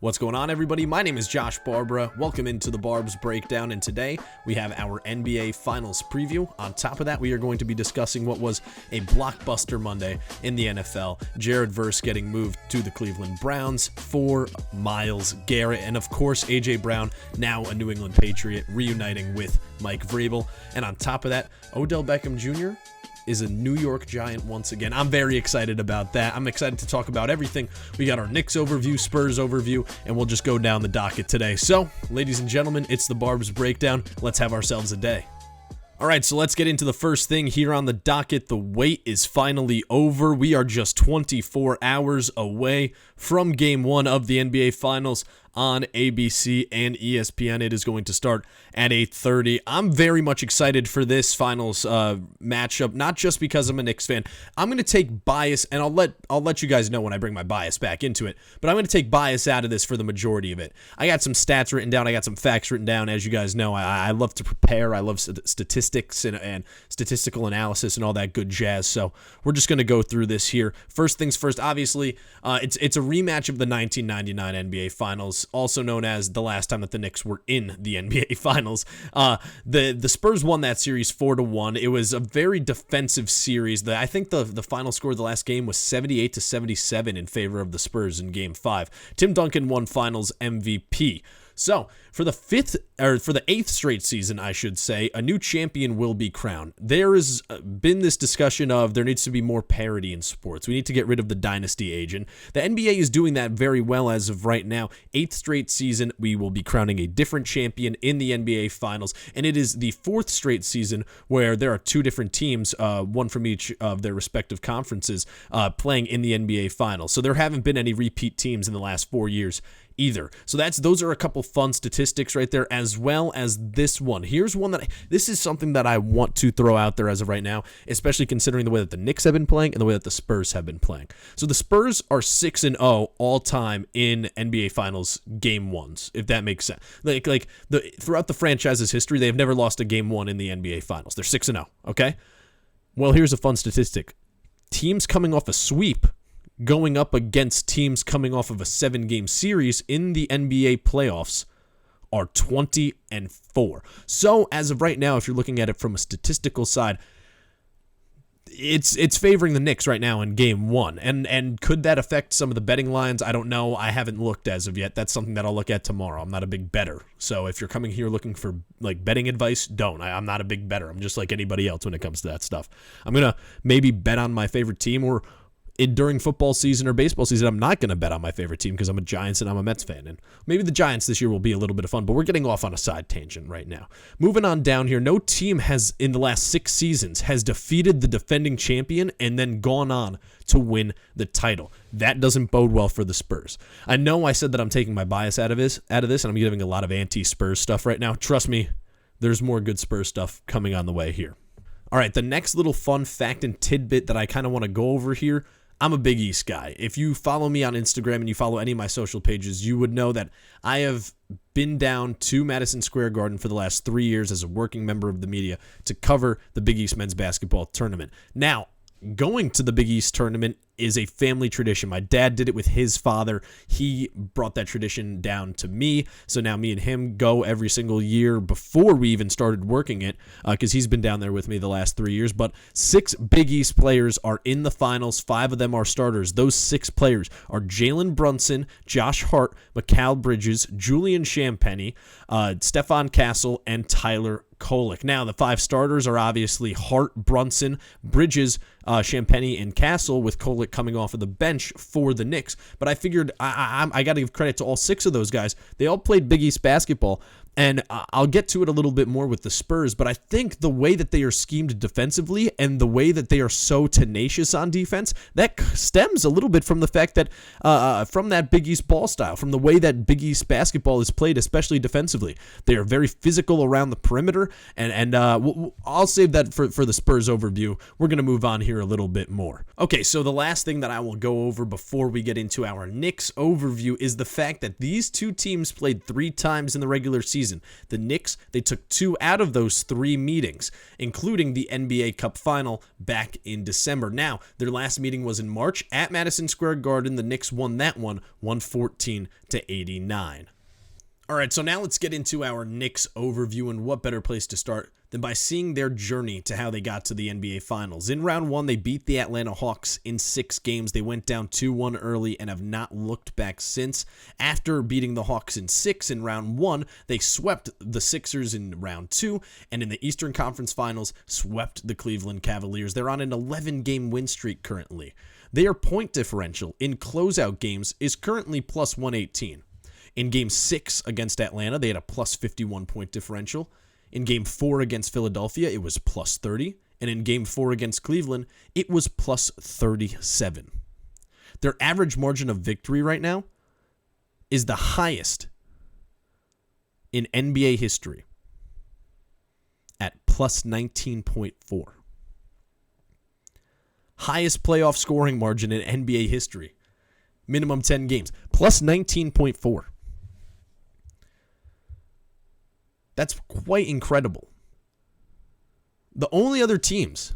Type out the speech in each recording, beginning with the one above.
What's going on, everybody? My name is Josh Barbara. Welcome into the Barbs Breakdown, and today we have our NBA Finals preview. On top of that, we are going to be discussing what was a blockbuster Monday in the NFL. Jared Verse getting moved to the Cleveland Browns for Myles Garrett, and of course, A.J. Brown, now a New England Patriot, reuniting with Mike Vrabel. And on top of that, Odell Beckham Jr. is a New York Giant once again. I'm very excited about that. I'm excited to talk about everything. We got our Knicks overview, Spurs overview, and we'll just go down the docket today. So, ladies and gentlemen, it's the Barbs Breakdown. Let's have ourselves a day. All right, so let's get into the first thing here on the docket. The wait is finally over. We are just 24 hours away from Game 1 of the NBA Finals on ABC and ESPN. It is going to start at 8:30. I'm very much excited for this Finals matchup, not just because I'm a Knicks fan. I'm going to take bias, and I'll let you guys know when I bring my bias back into it, but I'm going to take bias out of this for the majority of it. I got some stats written down. I got some facts written down. As you guys know, I love to prepare. I love statistics and statistical analysis and all that good jazz, so we're just going to go through this here. First things first, obviously, it's a rematch of the 1999 NBA Finals, also known as the last time that the Knicks were in the NBA Finals. The Spurs won that series 4-1. It was a very defensive series. I think the final score of the last game was 78-77 in favor of the Spurs in Game 5. Tim Duncan won Finals MVP. So, for the eighth straight season, I should say, a new champion will be crowned. There has been this discussion of there needs to be more parity in sports. We need to get rid of the dynasty age, and the NBA is doing that very well as of right now. Eighth straight season, we will be crowning a different champion in the NBA Finals, and it is the fourth straight season where there are two different teams, one from each of their respective conferences, playing in the NBA Finals. So there haven't been any repeat teams in the last 4 years either. So those are a couple fun statistics right there, as well as this one. Here's one this is something that I want to throw out there as of right now, especially considering the way that the Knicks have been playing and the way that the Spurs have been playing. So the Spurs are 6-0 all time in NBA Finals Game 1s, if that makes sense. Throughout the franchise's history, they've never lost a Game 1 in the NBA Finals. They're 6-0, okay? Well, here's a fun statistic. Teams coming off a sweep going up against teams coming off of a 7-game series in the NBA playoffs are 20-4. So as of right now, if you're looking at it from a statistical side, it's favoring the Knicks right now in Game 1. And could that affect some of the betting lines? I don't know. I haven't looked as of yet. That's something that I'll look at tomorrow. I'm not a big bettor. So if you're coming here looking for betting advice, don't. I'm not a big bettor. I'm just like anybody else when it comes to that stuff. I'm going to maybe bet on my favorite team, or during football season or baseball season, I'm not going to bet on my favorite team because I'm a Giants and I'm a Mets fan. And maybe the Giants this year will be a little bit of fun, but we're getting off on a side tangent right now. Moving on down here, no team has, in the last 6 seasons, has defeated the defending champion and then gone on to win the title. That doesn't bode well for the Spurs. I know I said that I'm taking my bias out of this, and I'm giving a lot of anti-Spurs stuff right now. Trust me, there's more good Spurs stuff coming on the way here. All right, the next little fun fact and tidbit that I kind of want to go over here, I'm a Big East guy. If you follow me on Instagram and you follow any of my social pages, you would know that I have been down to Madison Square Garden for the last 3 years as a working member of the media to cover the Big East men's basketball tournament. Now, going to the Big East tournament is a family tradition. My dad did it with his father. He brought that tradition down to me. So now me and him go every single year before we even started working it, because he's been down there with me the last 3 years. But 6 Big East players are in the finals. 5 of them are starters. Those 6 players are Jalen Brunson, Josh Hart, Mikal Bridges, Julian Champagnie, Stephon Castle, and Tyler Kolek. Now, the 5 starters are obviously Hart, Brunson, Bridges, Champagnie, and Castle, with Kolek coming off of the bench for the Knicks. But I figured I got to give credit to all 6 of those guys. They all played Big East basketball. And I'll get to it a little bit more with the Spurs, but I think the way that they are schemed defensively and the way that they are so tenacious on defense, that stems a little bit from the fact that from that Big East ball style, from the way that Big East basketball is played, especially defensively. They are very physical around the perimeter, and I'll save that for the Spurs overview. We're going to move on here a little bit more. Okay, so the last thing that I will go over before we get into our Knicks overview is the fact that these two teams played 3 times in the regular season season. The Knicks, they took 2 out of those 3 meetings, including the NBA Cup final back in December. Now, their last meeting was in March at Madison Square Garden. The Knicks won that one 114-89. All right, so now let's get into our Knicks overview, and what better place to start than by seeing their journey to how they got to the NBA Finals. In round 1, they beat the Atlanta Hawks in 6 games. They went down 2-1 early and have not looked back since. After beating the Hawks in 6 in round 1, they swept the Sixers in round 2, and in the Eastern Conference Finals, swept the Cleveland Cavaliers. They're on an 11-game win streak currently. Their point differential in closeout games is currently plus 118. In Game 6 against Atlanta, they had a plus 51 point differential. In Game 4 against Philadelphia, it was plus 30. And in Game 4 against Cleveland, it was plus 37. Their average margin of victory right now is the highest in NBA history at plus 19.4. Highest playoff scoring margin in NBA history. Minimum 10 games. Plus 19.4. That's quite incredible. The only other teams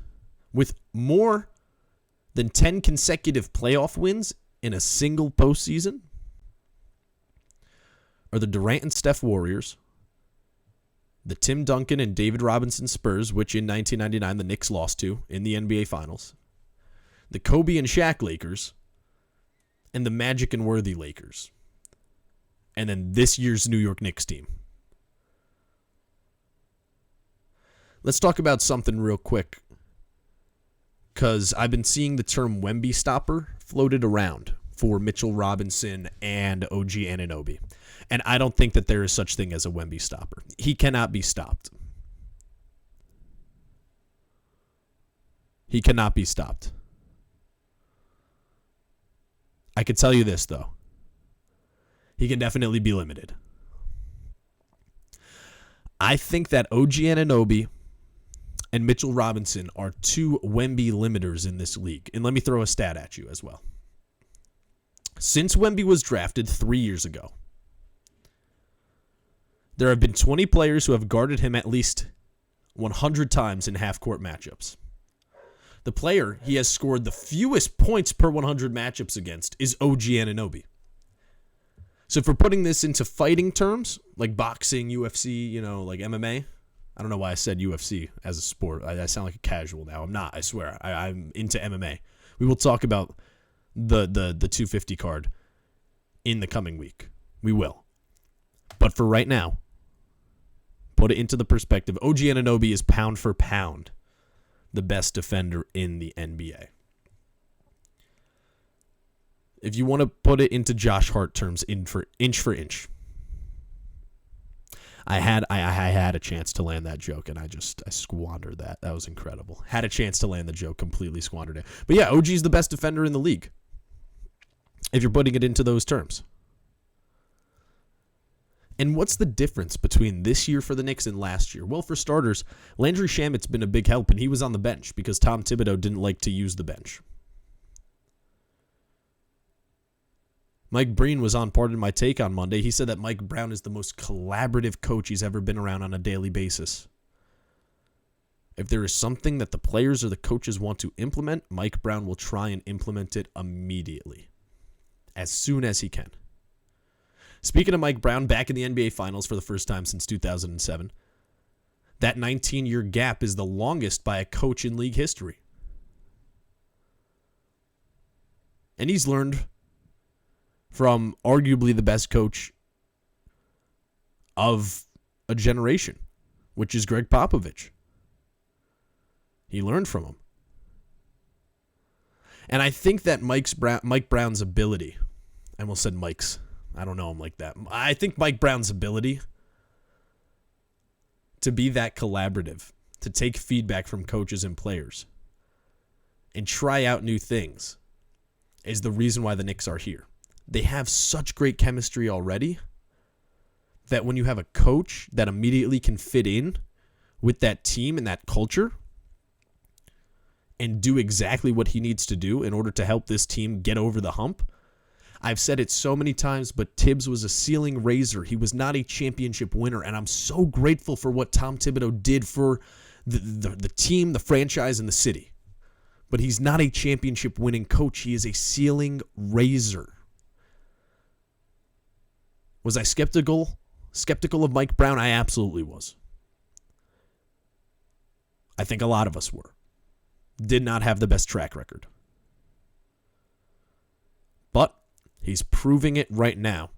with more than 10 consecutive playoff wins in a single postseason are the Durant and Steph Warriors, the Tim Duncan and David Robinson Spurs, which in 1999 the Knicks lost to in the NBA Finals, the Kobe and Shaq Lakers, and the Magic and Worthy Lakers, and then this year's New York Knicks team. Let's talk about something real quick, because I've been seeing the term Wemby stopper floated around for Mitchell Robinson and OG Anunoby, and I don't think that there is such thing as a Wemby stopper. He cannot be stopped. He cannot be stopped. I can tell you this, though. He can definitely be limited. I think that OG Anunoby and Mitchell Robinson are 2 Wemby limiters in this league. And let me throw a stat at you as well. Since Wemby was drafted 3 years ago, there have been 20 players who have guarded him at least 100 times in half-court matchups. The player he has scored the fewest points per 100 matchups against is OG Anunoby. So if we're putting this into fighting terms, like boxing, UFC, like MMA, I don't know why I said UFC as a sport. I sound like a casual now. I'm not, I swear. I'm into MMA. We will talk about the 250 card in the coming week. We will. But for right now, put it into the perspective. OG Anunoby is pound for pound the best defender in the NBA. If you want to put it into Josh Hart terms, inch for inch. I had a chance to land that joke, and I squandered that. That was incredible. Had a chance to land the joke, completely squandered it. But yeah, OG's the best defender in the league, if you're putting it into those terms. And what's the difference between this year for the Knicks and last year? Well, for starters, Landry Shamet's been a big help, and he was on the bench because Tom Thibodeau didn't like to use the bench. Mike Breen was on Pardon My Take on Monday. He said that Mike Brown is the most collaborative coach he's ever been around on a daily basis. If there is something that the players or the coaches want to implement, Mike Brown will try and implement it immediately, as soon as he can. Speaking of Mike Brown, back in the NBA Finals for the first time since 2007, that 19-year gap is the longest by a coach in league history. And he's learned from arguably the best coach of a generation, which is Greg Popovich. He learned from him. And I think that Mike Brown's ability, I almost said Mike's, I don't know him like that. I think Mike Brown's ability to be that collaborative, to take feedback from coaches and players, and try out new things, is the reason why the Knicks are here. They have such great chemistry already that when you have a coach that immediately can fit in with that team and that culture and do exactly what he needs to do in order to help this team get over the hump, I've said it so many times, but Tibbs was a ceiling raiser. He was not a championship winner, and I'm so grateful for what Tom Thibodeau did for the team, the franchise, and the city. But he's not a championship winning coach. He is a ceiling raiser. Was I skeptical of Mike Brown? I absolutely was. I think a lot of us were. Did not have the best track record. But he's proving it right now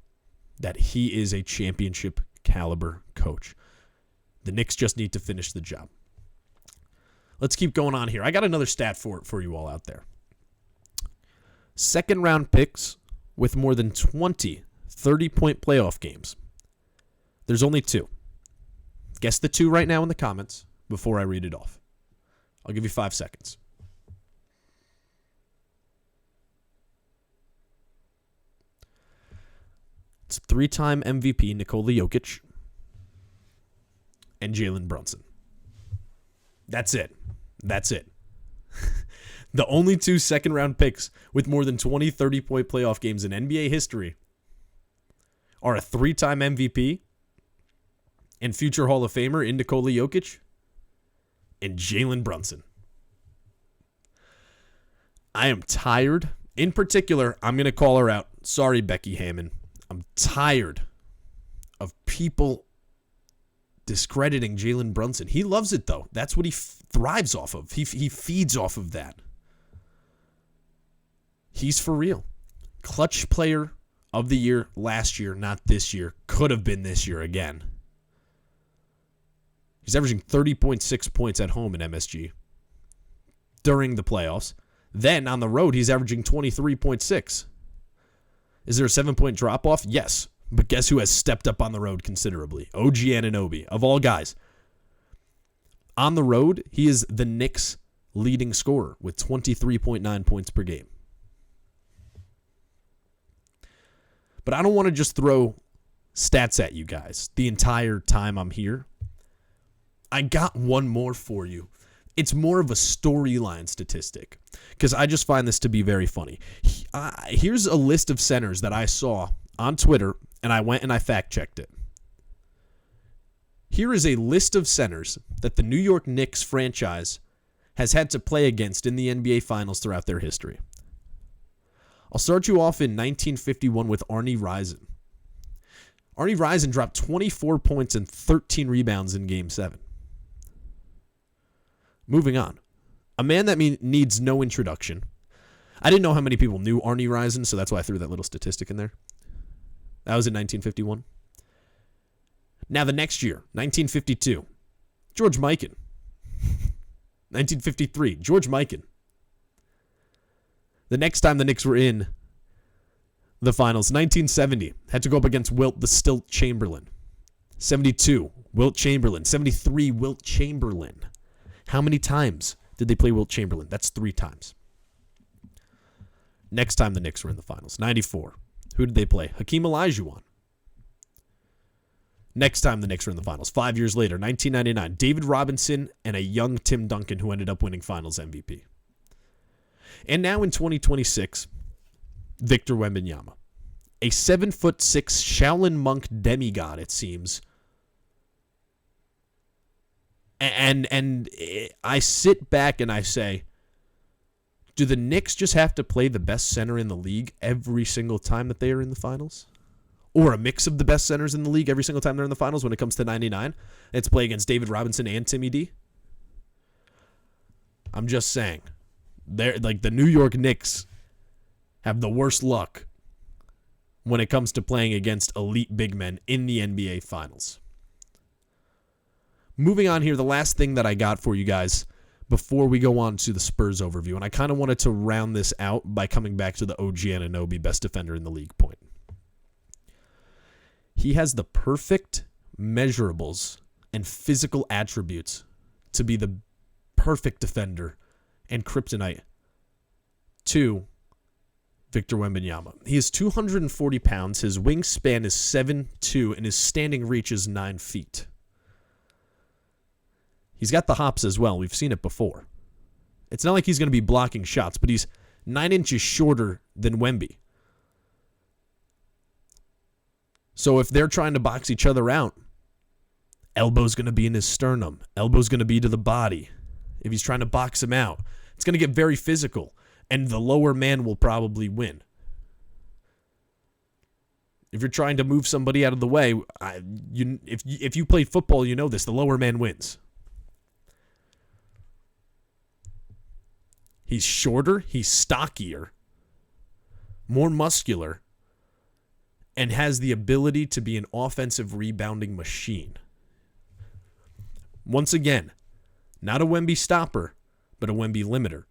that he is a championship caliber coach. The Knicks just need to finish the job. Let's keep going on here. I got another stat for you all out there. Second round picks with more than 20 30-point playoff games. There's only 2. Guess the 2 right now in the comments before I read it off. I'll give you 5 seconds. It's 3-time MVP Nikola Jokic and Jalen Brunson. That's it. The only 2 second-round picks with more than 20 30-point playoff games in NBA history are a 3-time MVP and future Hall of Famer in Nikola Jokic and Jalen Brunson. I am tired. In particular, I'm going to call her out. Sorry, Becky Hammon. I'm tired of people discrediting Jalen Brunson. He loves it, though. That's what he thrives off of. He feeds off of that. He's for real. Clutch player of the year last year, not this year. Could have been this year again. He's averaging 30.6 points at home in MSG during the playoffs. Then on the road, he's averaging 23.6. Is there a 7-point drop-off? Yes. But guess who has stepped up on the road considerably? OG Anunoby, of all guys. On the road, he is the Knicks' leading scorer with 23.9 points per game. But I don't want to just throw stats at you guys the entire time I'm here. I got one more for you. It's more of a storyline statistic because I just find this to be very funny. Here's a list of centers that I saw on Twitter, and I went and I fact-checked it. Here is a list of centers that the New York Knicks franchise has had to play against in the NBA Finals throughout their history. I'll start you off in 1951 with Arnie Rison. Arnie Rison dropped 24 points and 13 rebounds in Game 7. Moving on. A man that needs no introduction. I didn't know how many people knew Arnie Rison, so that's why I threw that little statistic in there. That was in 1951. Now the next year, 1952, George Mikan. 1953, George Mikan. The next time the Knicks were in the finals, 1970, had to go up against Wilt the Stilt Chamberlain. 72, Wilt Chamberlain. 73, Wilt Chamberlain. How many times did they play Wilt Chamberlain? That's 3 times. Next time the Knicks were in the finals, 94. Who did they play? Hakeem Olajuwon. Next time the Knicks were in the finals, 5 years later, 1999, David Robinson and a young Tim Duncan who ended up winning finals MVP. And now in 2026, Victor Wembanyama. A 7'6" Shaolin monk demigod, it seems. And I sit back and I say, do the Knicks just have to play the best center in the league every single time that they are in the finals? Or a mix of the best centers in the league every single time they're in the finals when it comes to 99? It's play against David Robinson and Timmy D? I'm just saying. They're like the New York Knicks have the worst luck when it comes to playing against elite big men in the NBA Finals. Moving on here, the last thing that I got for you guys before we go on to the Spurs overview, and I kind of wanted to round this out by coming back to the OG Anunoby best defender in the league point. He has the perfect measurables and physical attributes to be the perfect defender and kryptonite to Victor Wembanyama. He is 240 pounds, his wingspan is 7'2", and his standing reach is 9 feet. He's got the hops as well. We've seen it before. It's not like he's going to be blocking shots, but he's 9 inches shorter than Wemby. So if they're trying to box each other out, elbow's going to be in his sternum. Elbow's going to be to the body. If he's trying to box him out, it's going to get very physical, and the lower man will probably win. If you're trying to move somebody out of the way, if you played football, you know this. The lower man wins. He's shorter, he's stockier, more muscular, and has the ability to be an offensive rebounding machine. Once again, not a Wemby stopper, but a Wemby limiter.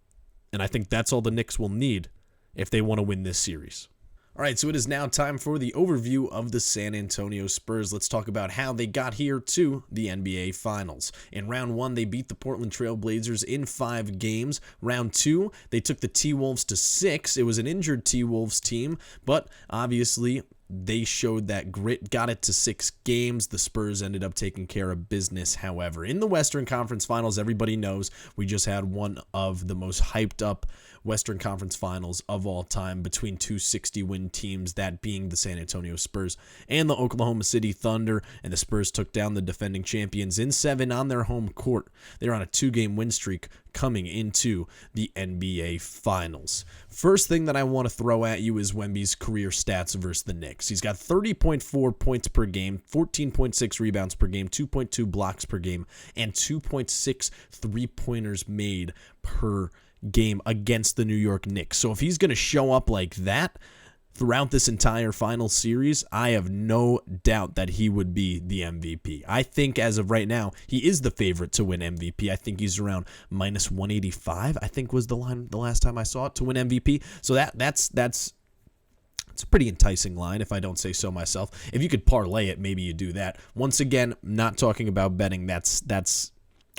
And I think that's all the Knicks will need if they want to win this series. All right, so it is now time for the overview of the San Antonio Spurs. Let's talk about how they got here to the NBA Finals. In round 1, they beat the Portland Trail Blazers in 5 games. Round 2, they took the T-Wolves to 6. It was an injured T-Wolves team, but obviously they showed that grit, got it to 6 games. The Spurs ended up taking care of business, however. In the Western Conference Finals, everybody knows we just had one of the most hyped up Western Conference Finals of all time between two 60-win teams, that being the San Antonio Spurs and the Oklahoma City Thunder, and the Spurs took down the defending champions in 7 on their home court. They're on a 2-game win streak coming into the NBA Finals. First thing that I want to throw at you is Wemby's career stats versus the Knicks. He's got 30.4 points per game, 14.6 rebounds per game, 2.2 blocks per game, and 2.6 three-pointers made per game against the New York Knicks. So if he's going to show up like that throughout this entire final series, I have no doubt that he would be the MVP. I think as of right now, he is the favorite to win MVP. I think he's around minus 185, I think was the line the last time I saw it, to win MVP. So that's it's a pretty enticing line, if I don't say so myself. If you could parlay it, maybe you do that. Once again, not talking about betting.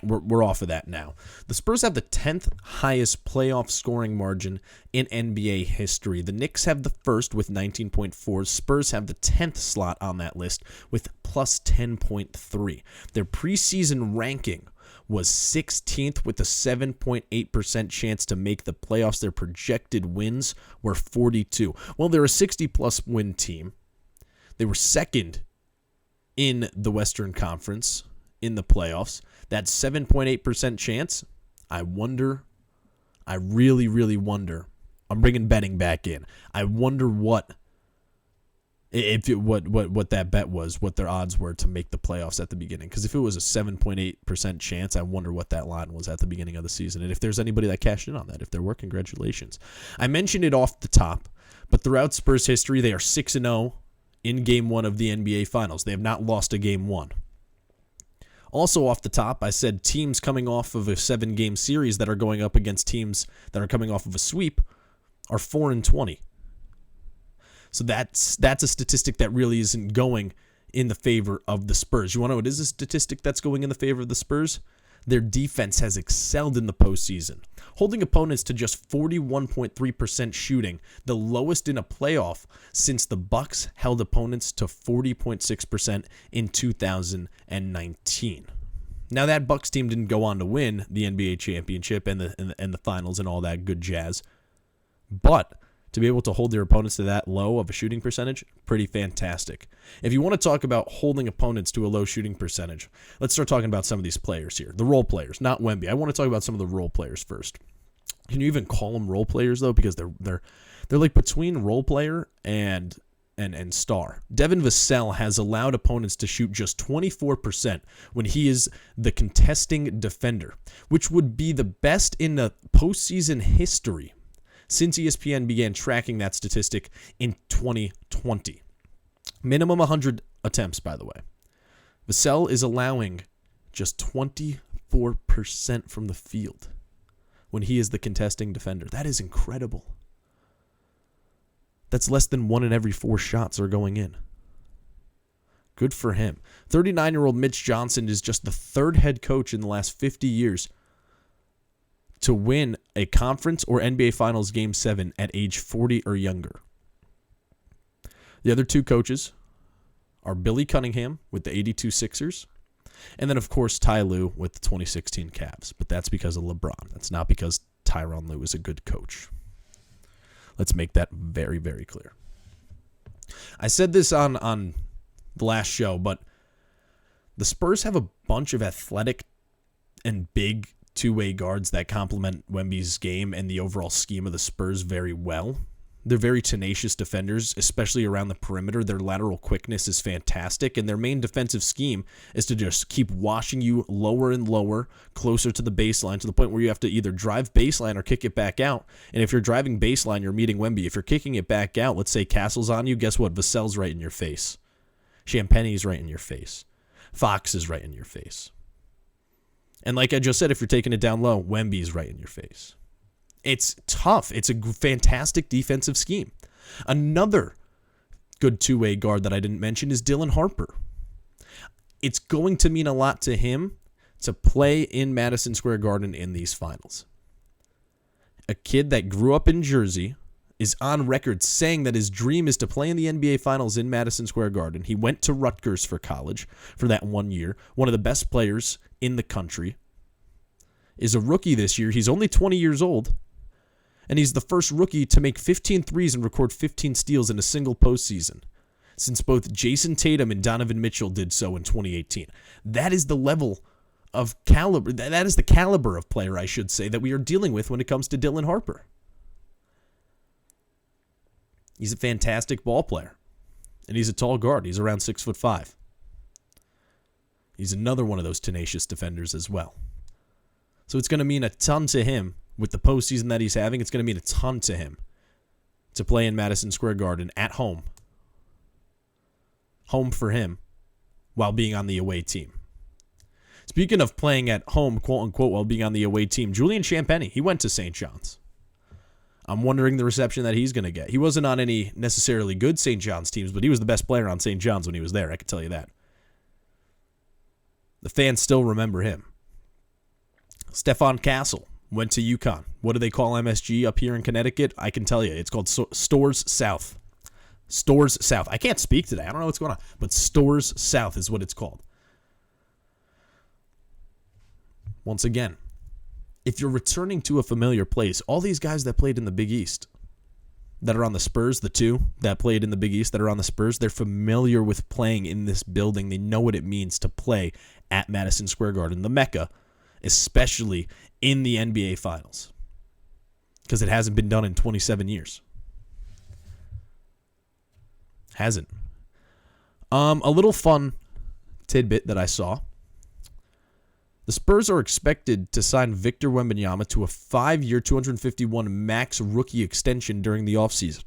We're off of that now. The Spurs have the 10th highest playoff scoring margin in NBA history. The Knicks have the first with 19.4. Spurs have the 10th slot on that list with plus 10.3. Their preseason ranking was 16th with a 7.8% chance to make the playoffs. Their projected wins were 42. Well, they're a 60-plus win team. They were second in the Western Conference in the playoffs. That 7.8% chance, I really, really wonder. I'm bringing betting back in. I wonder what that bet was, what their odds were to make the playoffs at the beginning. Because if it was a 7.8% chance, I wonder what that line was at the beginning of the season. And if there's anybody that cashed in on that, if there were, congratulations. I mentioned it off the top, but throughout Spurs history, they are 6-0 in Game 1 of the NBA Finals. They have not lost a Game 1. Also off the top, I said teams coming off of a 7-game series that are going up against teams that are coming off of a sweep are 4-20. So that's a statistic that really isn't going in the favor of the Spurs. You want to know what is a statistic that's going in the favor of the Spurs? Their defense has excelled in the postseason, holding opponents to just 41.3% shooting, the lowest in a playoff since the Bucks held opponents to 40.6% in 2019. Now, that Bucks team didn't go on to win the NBA championship and the finals and all that good jazz, but to be able to hold their opponents to that low of a shooting percentage, pretty fantastic. If you want to talk about holding opponents to a low shooting percentage, let's start talking about some of these players here. The role players, not Wemby. I want to talk about some of the role players first. Can you even call them role players, though? Because they're like between role player and star. Devin Vassell has allowed opponents to shoot just 24% when he is the contesting defender, which would be the best in the postseason history since ESPN began tracking that statistic in 2020. Minimum 100 attempts, by the way. Vassell is allowing just 24% from the field when he is the contesting defender. That is incredible. That's less than 1 in every 4 shots are going in. Good for him. 39-year-old Mitch Johnson is just the 3rd head coach in the last 50 years to win a conference or NBA Finals Game 7 at age 40 or younger. The other 2 coaches are Billy Cunningham with the 82 Sixers, and then, of course, Ty Lue with the 2016 Cavs. But that's because of LeBron. That's not because Tyronn Lue is a good coach. Let's make that very, very clear. I said this on the last show, but the Spurs have a bunch of athletic and big two-way guards that complement Wemby's game and the overall scheme of the Spurs very well. They're very tenacious defenders, especially around the perimeter. Their lateral quickness is fantastic, and their main defensive scheme is to just keep washing you lower and lower, closer to the baseline, to the point where you have to either drive baseline or kick it back out. And if you're driving baseline, you're meeting Wemby. If you're kicking it back out, let's say Castle's on you, guess what? Vassell's right in your face. Champagne's right in your face. Fox is right in your face. And like I just said, if you're taking it down low, Wemby's right in your face. It's tough. It's a fantastic defensive scheme. Another good two-way guard that I didn't mention is Dylan Harper. It's going to mean a lot to him to play in Madison Square Garden in these finals. A kid that grew up in Jersey is on record saying that his dream is to play in the NBA Finals in Madison Square Garden. He went to Rutgers for college for that 1 year. One of the best players in the country. Is a rookie this year. He's only 20 years old. And he's the first rookie to make 15 threes and record 15 steals in a single postseason, since both Jason Tatum and Donovan Mitchell did so in 2018. That is the level of caliber, that is the caliber of player, I should say, that we are dealing with when it comes to Dylan Harper. He's a fantastic ball player, and he's a tall guard. He's around 6'5". He's another one of those tenacious defenders as well. So it's going to mean a ton to him. With the postseason that he's having, it's going to mean a ton to him to play in Madison Square Garden at home. Home for him while being on the away team. Speaking of playing at home, quote-unquote, while being on the away team, Julian Champagnie, he went to St. John's. I'm wondering the reception that he's going to get. He wasn't on any necessarily good St. John's teams, but he was the best player on St. John's when he was there, I can tell you that. The fans still remember him. Stephon Castle went to UConn. What do they call MSG up here in Connecticut? I can tell you. It's called Stores South. Stores South. I can't speak today. I don't know what's going on. But Stores South is what it's called. Once again, if you're returning to a familiar place, all these guys that played in the Big East, that are on the Spurs, the two that played in the Big East that are on the Spurs, they're familiar with playing in this building. They know what it means to play at Madison Square Garden, the Mecca, especially in the NBA Finals, because it hasn't been done in 27 years. Hasn't. A little fun tidbit that I saw. The Spurs are expected to sign Victor Wembanyama to a 5-year, $251 max rookie extension during the offseason.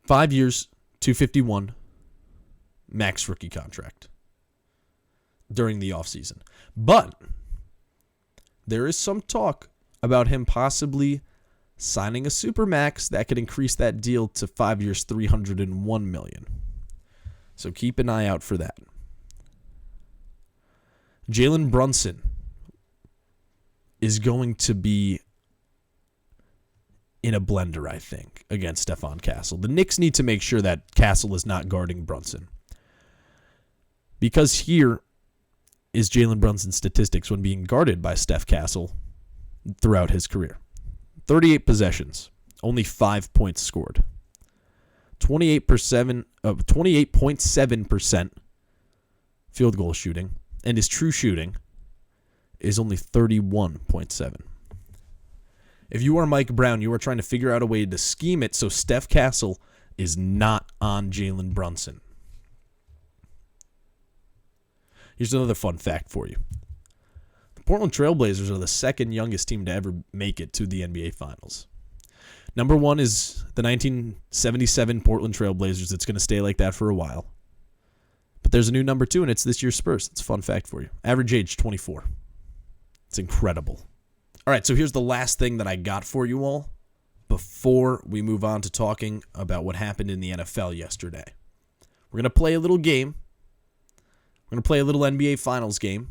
$5 years, $251 max rookie contract during the offseason. But there is some talk about him possibly signing a supermax that could increase that deal to 5 years, $301 million. So keep an eye out for that. Jalen Brunson is going to be in a blender, I think, against Stephon Castle. The Knicks need to make sure that Castle is not guarding Brunson, because here is Jalen Brunson's statistics when being guarded by Steph Castle throughout his career. 38 possessions, only 5 points scored. 28.7% field goal shooting, and his true shooting is only 31.7. If you are Mike Brown, you are trying to figure out a way to scheme it so Steph Castle is not on Jalen Brunson. Here's another fun fact for you. The Portland Trailblazers are the second youngest team to ever make it to the NBA Finals. Number one is the 1977 Portland Trailblazers. It's going to stay like that for a while. But there's a new number two, and it's this year's Spurs. It's a fun fact for you. Average age, 24. It's incredible. All right, so here's the last thing that I got for you all before we move on to talking about what happened in the NFL yesterday. We're going to play a little game. We're going to play a little NBA Finals game.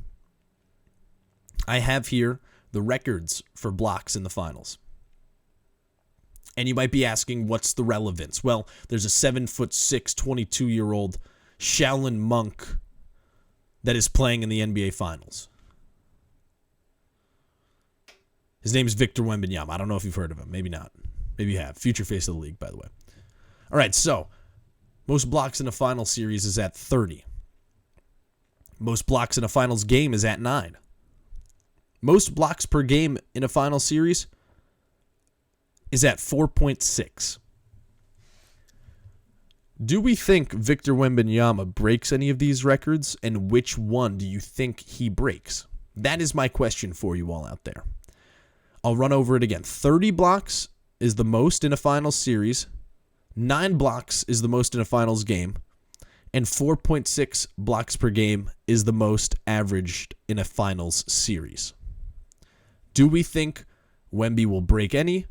I have here the records for blocks in the finals. And you might be asking, what's the relevance? Well, there's a 7'6", 22-year-old Shaolin monk that is playing in the NBA Finals. His name is Victor Wembanyama. I don't know if you've heard of him. Maybe not. Maybe you have. Future face of the league, by the way. All right, so most blocks in a final series is at 30. Most blocks in a finals game is at 9. Most blocks per game in a final series is at 4.6. Do we think Victor Wembanyama breaks any of these records, and which one do you think he breaks? That is my question for you all out there. I'll run over it again. 30 blocks is the most in a finals series. 9 blocks is the most in a finals game. And 4.6 blocks per game is the most averaged in a finals series. Do we think Wemby will break any?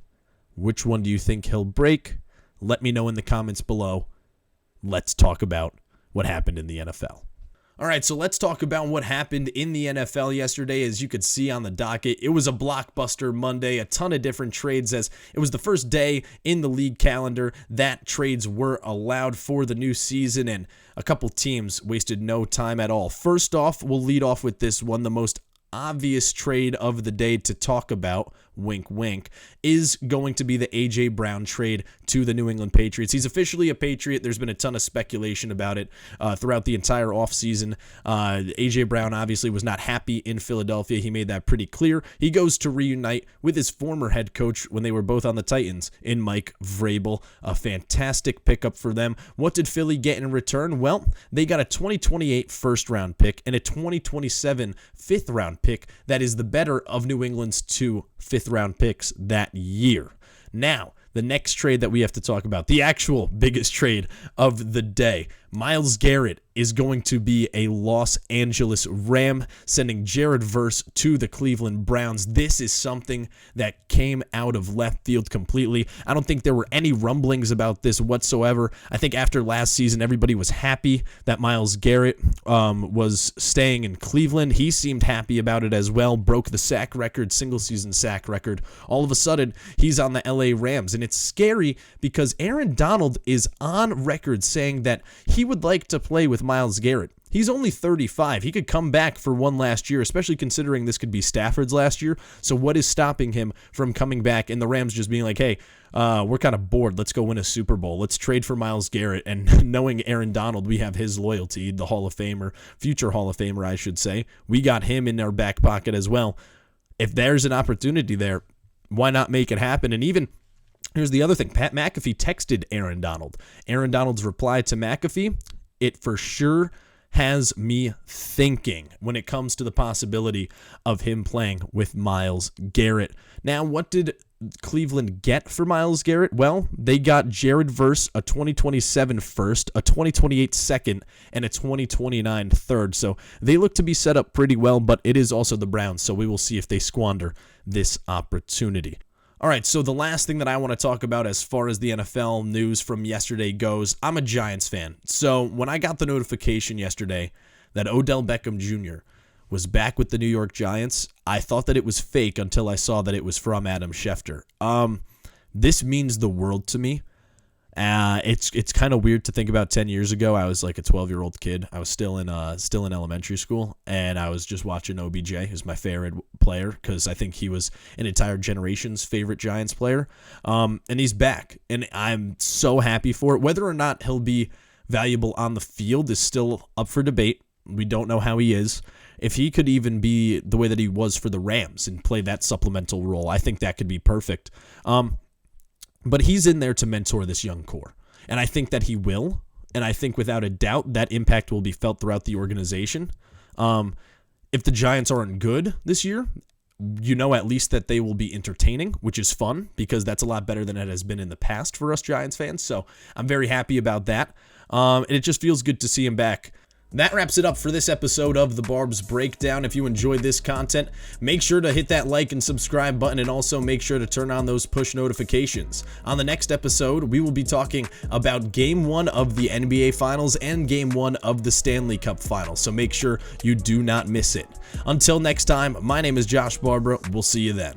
Which one do you think he'll break? Let me know in the comments below. Let's talk about what happened in the NFL. All right, so let's talk about what happened in the NFL yesterday. As you could see on the docket, it was a blockbuster Monday, a ton of different trades, as it was the first day in the league calendar that trades were allowed for the new season, and a couple teams wasted no time at all. First off, we'll lead off with this one, the most obvious trade of the day to talk about, wink wink, is going to be the A.J. Brown trade to the New England Patriots. He's officially a Patriot. There's been a ton of speculation about it throughout the entire offseason. A.J. Brown obviously was not happy in Philadelphia. He made that pretty clear. He goes to reunite with his former head coach when they were both on the Titans in Mike Vrabel. A fantastic pickup for them. What did Philly get in return? Well, they got a 2028 first-round pick and a 2027 fifth-round pick that is the better of New England's 2 fifth-round picks that year. Now, the next trade that we have to talk about, the actual biggest trade of the day. Myles Garrett is going to be a Los Angeles Ram, sending Jared Verse to the Cleveland Browns. This is something that came out of left field completely. I don't think there were any rumblings about this whatsoever. I think after last season, everybody was happy that Myles Garrett was staying in Cleveland. He seemed happy about it as well, broke the sack record, single-season sack record. All of a sudden, he's on the LA Rams, and it's scary because Aaron Donald is on record saying that he would like to play with Myles Garrett. He's only 35. He could come back for one last year, especially considering this could be Stafford's last year. So what is stopping him from coming back? And the Rams just being like, hey, we're kind of bored. Let's go win a Super Bowl. Let's trade for Myles Garrett. And knowing Aaron Donald, we have his loyalty, the Hall of Famer, future Hall of Famer, I should say. We got him in our back pocket as well. If there's an opportunity there, why not make it happen? And even here's the other thing. Pat McAfee texted Aaron Donald. Aaron Donald's reply to McAfee, it for sure has me thinking when it comes to the possibility of him playing with Myles Garrett. Now, what did Cleveland get for Myles Garrett? Well, they got Jared Verse, a 2027 first, a 2028 second, and a 2029 third. So they look to be set up pretty well, but it is also the Browns, so we will see if they squander this opportunity. All right, so the last thing that I want to talk about as far as the NFL news from yesterday goes, I'm a Giants fan. So when I got the notification yesterday that Odell Beckham Jr. was back with the New York Giants, I thought that it was fake until I saw that it was from Adam Schefter. This means the world to me. It's kind of weird to think about 10 years ago. I was like a 12-year-old kid. I was still in elementary school, and I was just watching OBJ, who's my favorite player, because I think he was an entire generation's favorite Giants player. And he's back, and I'm so happy for it. Whether or not he'll be valuable on the field is still up for debate. We don't know how he is. If he could even be the way that he was for the Rams and play that supplemental role, I think that could be perfect. But he's in there to mentor this young core, and I think that he will, and I think without a doubt that impact will be felt throughout the organization. If the Giants aren't good this year, you know at least that they will be entertaining, which is fun because that's a lot better than it has been in the past for us Giants fans, so I'm very happy about that, and it just feels good to see him back. That wraps it up for this episode of the Barbs Breakdown. If you enjoyed this content, make sure to hit that like and subscribe button, and also make sure to turn on those push notifications. On the next episode, we will be talking about Game 1 of the NBA Finals and Game 1 of the Stanley Cup Finals, so make sure you do not miss it. Until next time, my name is Josh Barbara. We'll see you then.